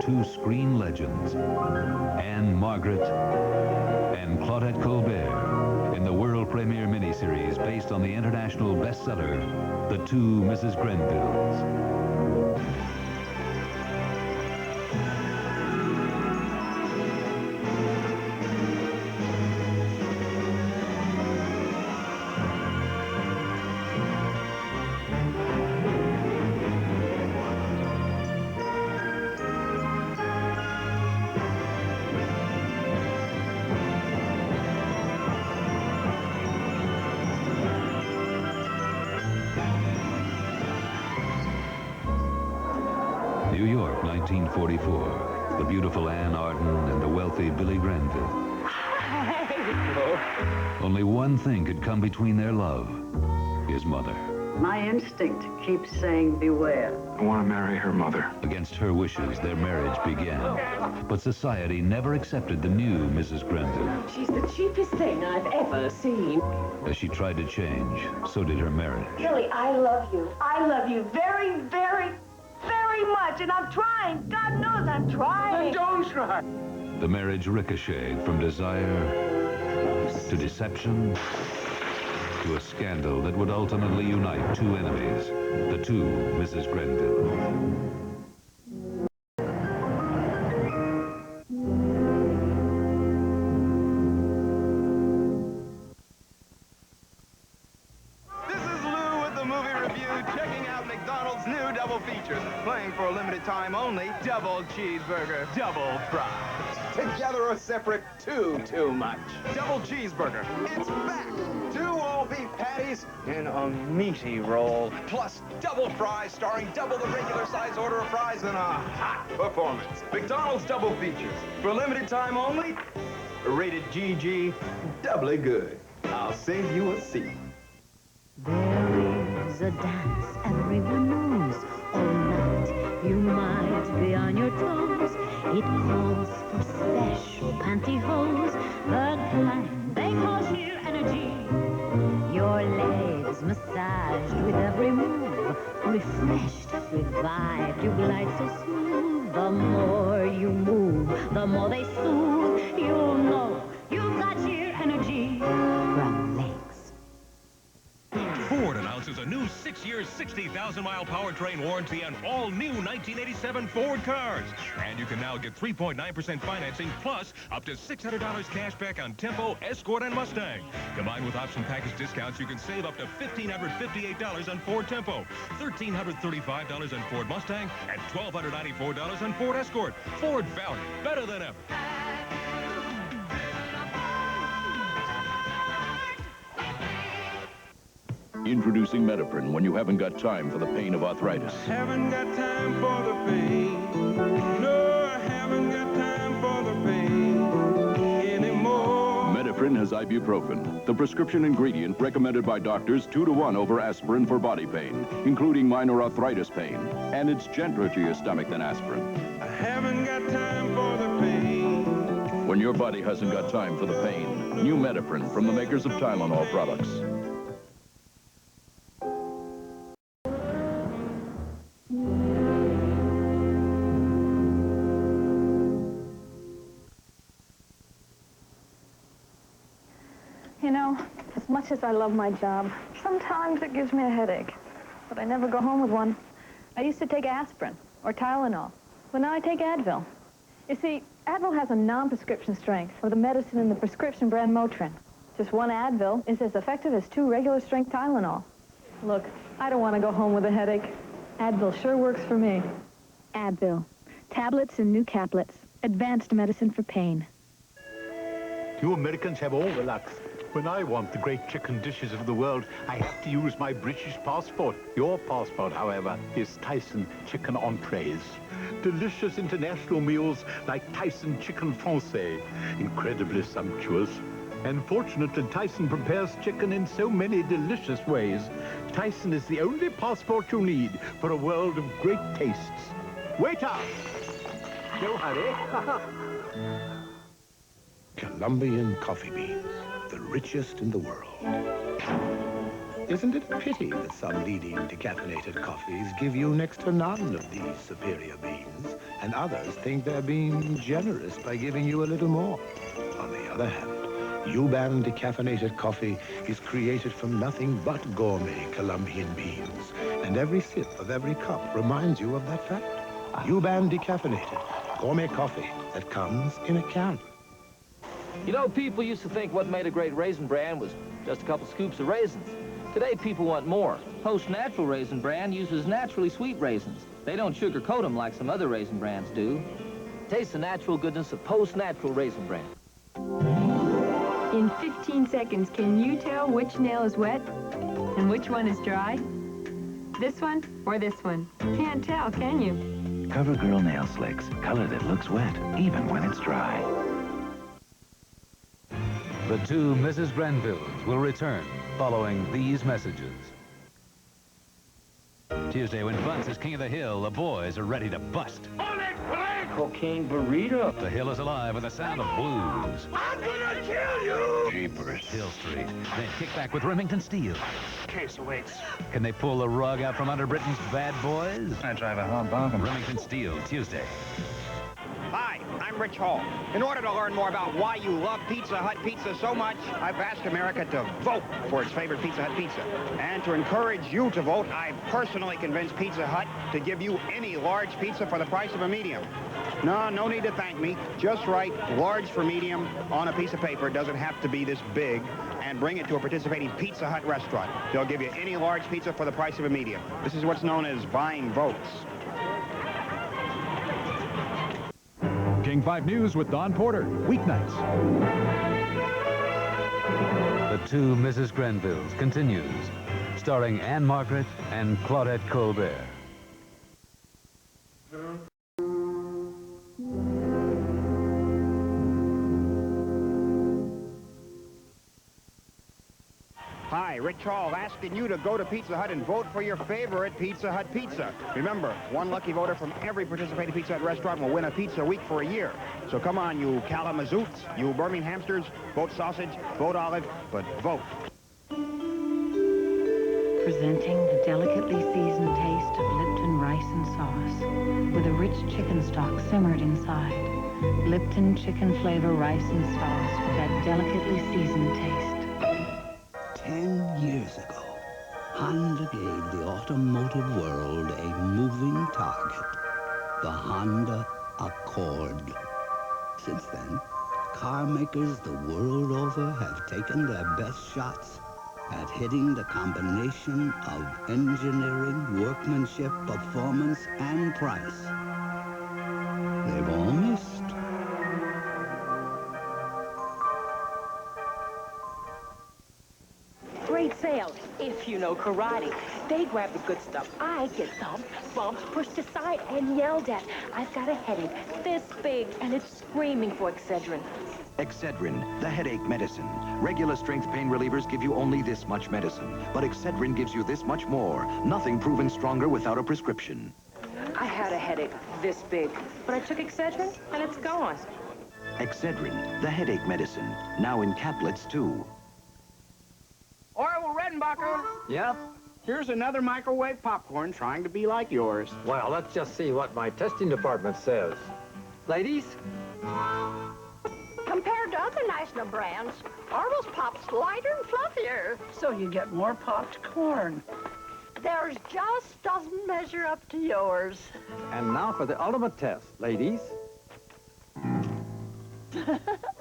two screen legends, Anne Margaret and Claudette Colbert, in the world premiere miniseries based on the international bestseller, The Two Mrs. Grenvilles. New York, 1944. The beautiful Anne Arden and the wealthy Billy Grenville. Only one thing could come between their love. His mother. My instinct keeps saying beware. I want to marry her mother. Against her wishes, their marriage began. But society never accepted the new Mrs. Grenville. She's the cheapest thing I've ever seen. As she tried to change, so did her marriage. Billy, I love you. I love you very, very, very much, and I'm trying. God knows I'm trying. Then don't try. The marriage ricocheted from desire to deception to a scandal that would ultimately unite two enemies, the two Mrs. Grenville. McDonald's new double features, playing for a limited time only, double cheeseburger, double fries. Together or separate, too much. Double cheeseburger, it's back! 2 all-beef patties and a meaty roll, plus double fries starring double the regular size order of fries and a hot performance. McDonald's double features, for a limited time only, rated GG, doubly good. I'll save you a seat. There is a dance everyone knows. All night you might be on your toes. It calls for special pantyhose. The kind they call sheer energy. Your legs massaged with every move. Refreshed, revived, you glide so smooth. The more you move, the more they soothe. You'll know you've got sheer energy from legs. Ford announces a new 6-year, 60,000-mile powertrain warranty on all new 1987 Ford cars. And you can now get 3.9% financing plus up to $600 cash back on Tempo, Escort, and Mustang. Combined with option package discounts, you can save up to $1,558 on Ford Tempo, $1,335 on Ford Mustang, and $1,294 on Ford Escort. Ford value, better than ever. Introducing Medipren when you haven't got time for the pain of arthritis. Haven't got time for the pain. No, I haven't got time for the pain anymore. Medipren has ibuprofen, the prescription ingredient recommended by doctors 2 to 1 over aspirin for body pain, including minor arthritis pain. And it's gentler to your stomach than aspirin. I haven't got time for the pain. When your body hasn't got time for the pain, new Medipren from the makers of Tylenol products. You know, as much as I love my job, sometimes it gives me a headache. But I never go home with one. I used to take aspirin or Tylenol, but now I take Advil. You see, Advil has a non-prescription strength for the medicine in the prescription brand Motrin. Just one Advil is as effective as 2 regular strength Tylenol. Look, I don't want to go home with a headache. Advil sure works for me. Advil. Tablets and new caplets. Advanced medicine for pain. You Americans have all the luck. When I want the great chicken dishes of the world, I have to use my British passport. Your passport, however, is Tyson chicken entrees. Delicious international meals like Tyson chicken français. Incredibly sumptuous. And fortunately, Tyson prepares chicken in so many delicious ways. Tyson is the only passport you need for a world of great tastes. Waiter! No hurry. Colombian coffee beans, the richest in the world. Isn't it a pity that some leading decaffeinated coffees give you next to none of these superior beans? and others think they're being generous by giving you a little more. On the other hand, Yuban Decaffeinated coffee is created from nothing but gourmet Colombian beans, and every sip of every cup reminds you of that fact. Yuban Decaffeinated, gourmet coffee that comes in a can. You know, people used to think what made a great Raisin Bran was just a couple scoops of raisins. Today, people want more. Post Natural Raisin Bran uses naturally sweet raisins. They don't sugarcoat them like some other raisin brands do. Taste the natural goodness of Post Natural Raisin Bran. In 15 seconds, can you tell which nail is wet and which one is dry? This one or this one? Can't tell, can you? CoverGirl NailSlicks, color that looks wet, even when it's dry. The two Mrs. Grenvilles will return following these messages. Tuesday, when Bunce is king of the hill, the boys are ready to bust. Cocaine burrito. The hill is alive with the sound of blues. I'm gonna kill you! Jeepers. Hill Street. Then kick back with Remington Steele. Case awaits. Can they pull the rug out from under Britain's bad boys? I drive a hard bargain. Remington Steele, Tuesday. Hi, I'm Rich Hall. In order to learn more about why you love Pizza Hut pizza so much, I've asked America to vote for its favorite Pizza Hut pizza. And to encourage you to vote, I've personally convinced Pizza Hut to give you any large pizza for the price of a medium. No need to thank me. Just write large for medium on a piece of paper. It doesn't have to be this big. And bring it to a participating Pizza Hut restaurant. They'll give you any large pizza for the price of a medium. This is what's known as buying votes. King 5 News with Don Porter, weeknights. The two Mrs. Grenvilles continues, starring Anne Margaret and Claudette Colbert. Hi, Rich Hall asking you to go to Pizza Hut and vote for your favorite Pizza Hut pizza. Remember, one lucky voter from every participating Pizza Hut restaurant will win a pizza a week for a year. So come on, you Kalamazoots, you Birminghamsters, vote sausage, vote olive, but vote. Presenting the delicately seasoned taste of Lipton Raisin sauce with a rich chicken stock simmered inside. Lipton chicken flavor Raisin sauce with that delicately seasoned taste. 10 years ago, Honda gave the automotive world a moving target, the Honda Accord. Since then, car makers the world over have taken their best shots at hitting the combination of engineering, workmanship, performance, and price. They've all missed. Great sale, if you know karate. They grab the good stuff. I get thumped, bumped, pushed aside, and yelled at. I've got a headache this big, and it's screaming for Excedrin. Excedrin, the headache medicine. Regular strength pain relievers give you only this much medicine, but Excedrin gives you this much more. Nothing proven stronger without a prescription. I had a headache this big, but I took Excedrin, and it's gone. Excedrin, the headache medicine. Now in caplets, too. Orville, Redenbacher. Yep. Here's another microwave popcorn trying to be like yours. Well, let's just see what my testing department says. Ladies? Compared to other national brands, Orville's pop's lighter and fluffier. So you get more popped corn. Theirs just doesn't measure up to yours. And now for the ultimate test, ladies.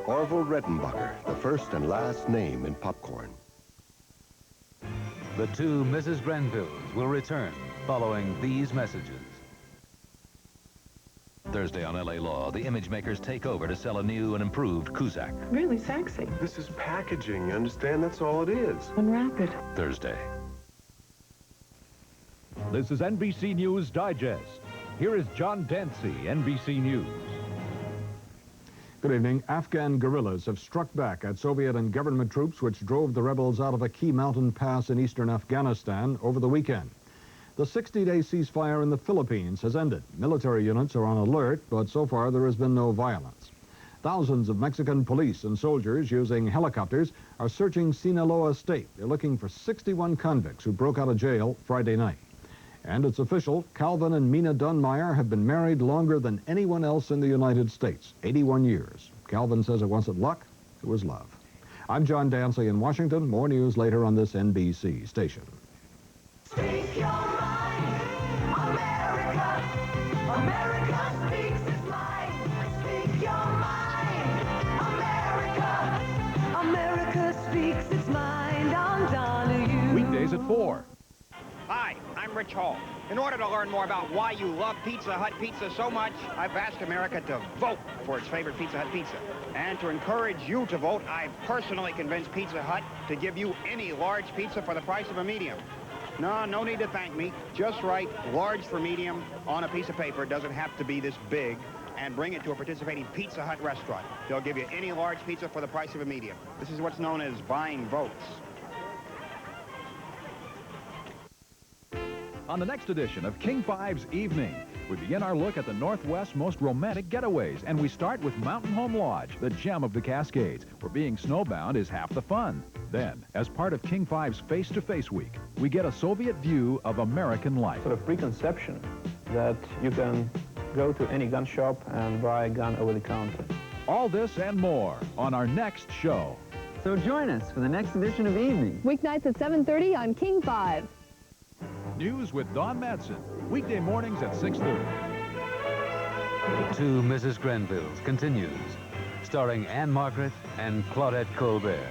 Orville Redenbacher, the first and last name in popcorn. The two Mrs. Grenvilles will return following these messages. Thursday on LA Law, the image makers take over to sell a new and improved Cusack. Really sexy. This is packaging, you understand? That's all it is. Unwrap it. Thursday. This is NBC News Digest. Here is John Dancy, NBC News. Good evening. Afghan guerrillas have struck back at Soviet and government troops which drove the rebels out of a key mountain pass in eastern Afghanistan over the weekend. The 60-day ceasefire in the Philippines has ended. Military units are on alert, but so far there has been no violence. Thousands of Mexican police and soldiers using helicopters are searching Sinaloa State. They're looking for 61 convicts who broke out of jail Friday night. And it's official, Calvin and Mina Dunmeyer have been married longer than anyone else in the United States, 81 years. Calvin says it wasn't luck, it was love. I'm John Dancy in Washington. More news later on this NBC station. Speak your mind, America. America speaks its mind. Speak your mind, America. America speaks its mind on Donahue. Weekdays at 4. Hi, I'm Rich Hall. In order to learn more about why you love Pizza Hut pizza so much, I've asked America to vote for its favorite Pizza Hut pizza. And to encourage you to vote, I've personally convinced Pizza Hut to give you any large pizza for the price of a medium. No need to thank me. Just write large for medium on a piece of paper. It doesn't have to be this big. And bring it to a participating Pizza Hut restaurant. They'll give you any large pizza for the price of a medium. This is what's known as buying votes. On the next edition of King 5's Evening, we begin our look at the Northwest's most romantic getaways, and we start with Mountain Home Lodge, the gem of the Cascades, where being snowbound is half the fun. Then, as part of King 5's Face-to-Face Week, we get a Soviet view of American life. Sort of preconception that you can go to any gun shop and buy a gun over the counter. All this and more on our next show. So join us for the next edition of Evening. Weeknights at 7:30 on King 5. News with Don Madsen, weekday mornings at 6:30. The Two Mrs. Grenvilles continues, starring Anne Margaret and Claudette Colbert.